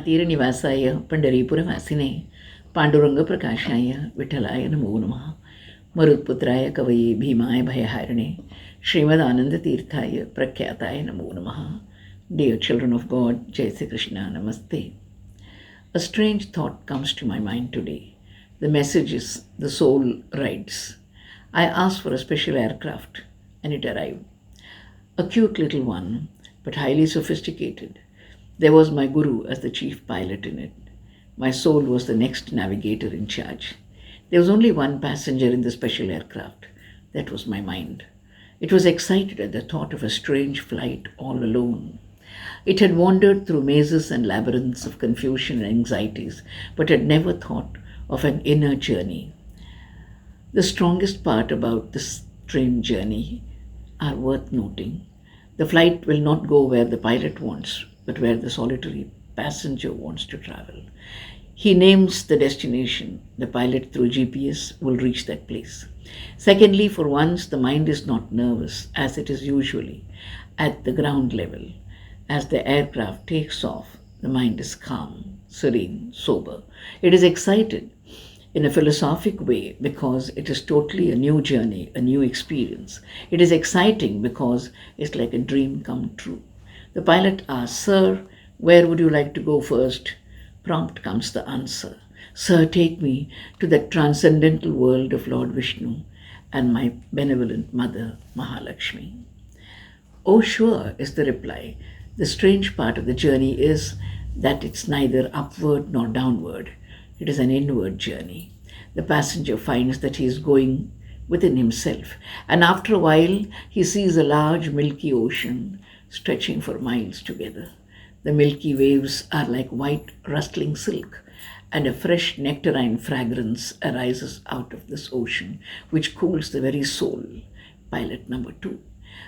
तीरनिवासाय पंढरीपुरवासिने पांडुरंगप्रकाशाय विठ्ठलाय नमो नमः. मरुत्पुत्राय कवये भीमाय भयहारिणे श्रीमदानंदतीर्थाय प्रख्याताय नमो नमः. Dear children of God, Jai Sri Krishna, Namaste. A strange thought comes to my mind today. The message is the soul rides. I asked for a special aircraft and it arrived. A cute little one, but highly sophisticated. There was my guru as the chief pilot in it. My soul was the next navigator in charge. There was only one passenger in the special aircraft. That was my mind. It was excited at the thought of a strange flight all alone. It had wandered through mazes and labyrinths of confusion and anxieties, but had never thought of an inner journey. The strongest part about this strange journey are worth noting. The flight will not go where the pilot wants, but where the solitary passenger wants to travel. He names the destination. The pilot through GPS will reach that place. Secondly, for once, the mind is not nervous, as it is usually at the ground level. As the aircraft takes off, the mind is calm, serene, sober. It is excited in a philosophic way because it is totally a new journey, a new experience. It is exciting because it's like a dream come true. The pilot asks, "Sir, where would you like to go first?" Prompt comes the answer, "Sir, take me to that transcendental world of Lord Vishnu and my benevolent mother, Mahalakshmi." "Oh, sure," is the reply. The strange part of the journey is that it's neither upward nor downward. It is an inward journey. The passenger finds that he is going within himself, and after a while he sees a large milky ocean stretching for miles together. The milky waves are like white rustling silk, and a fresh nectarine fragrance arises out of this ocean, which cools the very soul. Pilot number 2.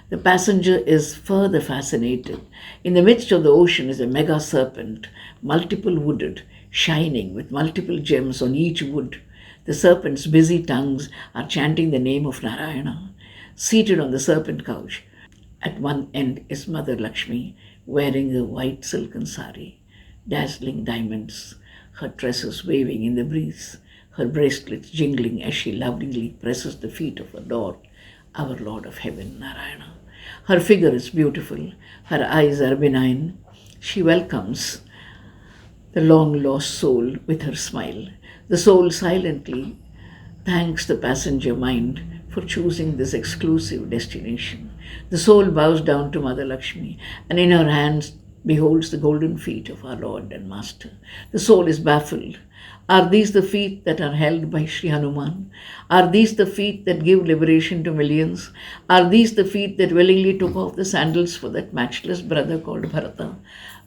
The passenger is further fascinated. In the midst of the ocean is a mega serpent, multiple wooded, shining with multiple gems on each wood. The serpent's busy tongues are chanting the name of Narayana. Seated on the serpent couch, at one end is Mother Lakshmi, wearing a white silken sari, dazzling diamonds, her tresses waving in the breeze, her bracelets jingling as she lovingly presses the feet of her Lord, our Lord of Heaven, Narayana. Her figure is beautiful, her eyes are benign. She welcomes the long-lost soul with her smile. The soul silently thanks the passenger mind for choosing this exclusive destination. The soul bows down to Mother Lakshmi and in her hands beholds the golden feet of our Lord and Master. The soul is baffled. Are these the feet that are held by Sri Hanuman? Are these the feet that give liberation to millions? Are these the feet that willingly took off the sandals for that matchless brother called Bharata?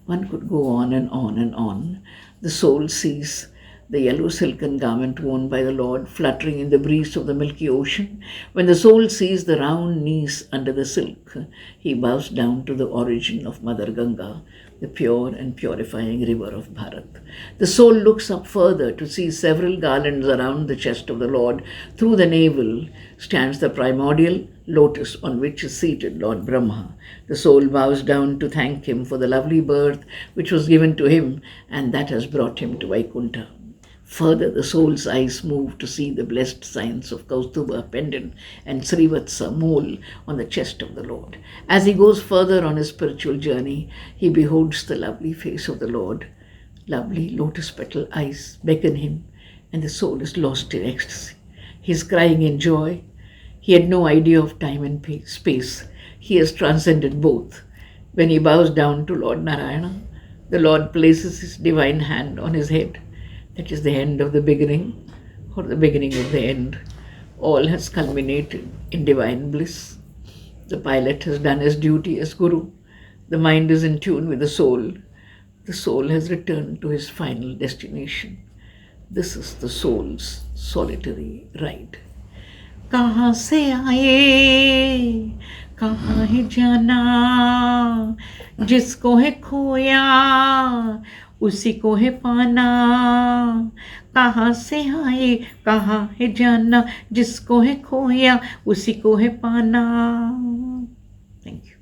One could go on and on and on. The soul sees the yellow silken garment worn by the Lord fluttering in the breeze of the milky ocean. When the soul sees the round knees under the silk, he bows down to the origin of Mother Ganga, the pure and purifying river of Bharat. The soul looks up further to see several garlands around the chest of the Lord. Through the navel stands the primordial lotus on which is seated Lord Brahma. The soul bows down to thank him for the lovely birth which was given to him and that has brought him to Vaikuntha. Further, the soul's eyes move to see the blessed signs of Kaustuba pendant and Srivatsa mole on the chest of the Lord. As he goes further on his spiritual journey, he beholds the lovely face of the Lord. Lovely lotus petal eyes beckon him, and the soul is lost in ecstasy. He is crying in joy. He had no idea of time and space. He has transcended both. When he bows down to Lord Narayana, the Lord places his divine hand on his head. That is the end of the beginning or the beginning of the end. All has culminated in divine bliss. The pilot has done his duty as Guru. The mind is in tune with the soul. The soul has returned to his final destination. This is the soul's solitary ride. कहाँ से आए कहाँ है जाना जिसको है खोया उसी को है पाना कहाँ से आए कहाँ है जाना जिसको है खोया उसी को है पाना. Thank you.